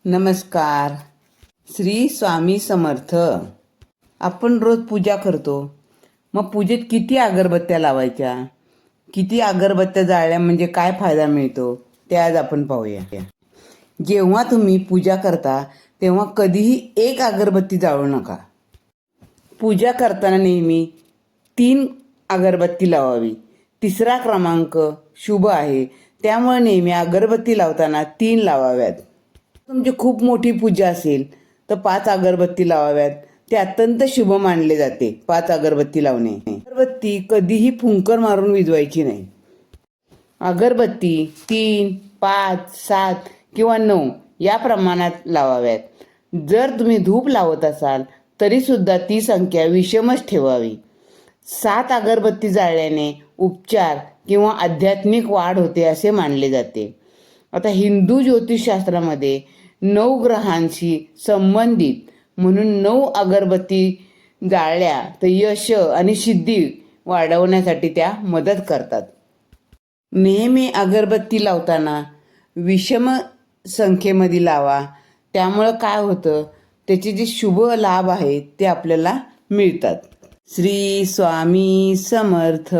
नमस्कार. श्री स्वामी समर्थ. आपण रोज पूजा करतो. मग पूजेत किती अगरबत्त्या लावायच्या, किती अगरबत्त्या जाळल्या म्हणजे काय फायदा मिळतो ते आज आपण पाहूया. जेव्हा तुम्ही पूजा करता तेव्हा कधीही एक अगरबत्ती जाळू नका. पूजा करताना नेहमी 3 अगरबत्ती लावावी. तिसरा क्रमांक शुभ आहे, त्यामुळे नेहमी अगरबत्ती लावताना 3 लावाव्यात. तुमची खूप मोठी पूजा असेल तर 5 अगरबत्ती लावाव्यात. ते अत्यंत शुभ मानले जाते 5 अगरबत्ती लावणे. अगरबत्ती कधीही फुंकर मारून विझवायची नाही. अगरबत्ती 3, 5, 7 किंवा 9 या प्रमाणात लावाव्यात. जर तुम्ही धूप लावत असाल तरी सुद्धा ती संख्या विषमच ठेवावी. 7 अगरबत्ती जाळल्याने उपचार किंवा आध्यात्मिक वाढ होते असे मानले जाते. आता हिंदू ज्योतिषशास्त्रामध्ये 9 ग्रहांशी संबंधित म्हणून 9 अगरबत्ती जाळल्या तर यश आणि सिद्धी वाढवण्यासाठी त्या मदत करतात. नेहमी अगरबत्ती लावताना विषम संख्येमध्ये लावा. त्यामुळं काय होतं, त्याचे जे शुभ लाभ आहेत ते आपल्याला मिळतात. श्री स्वामी समर्थ.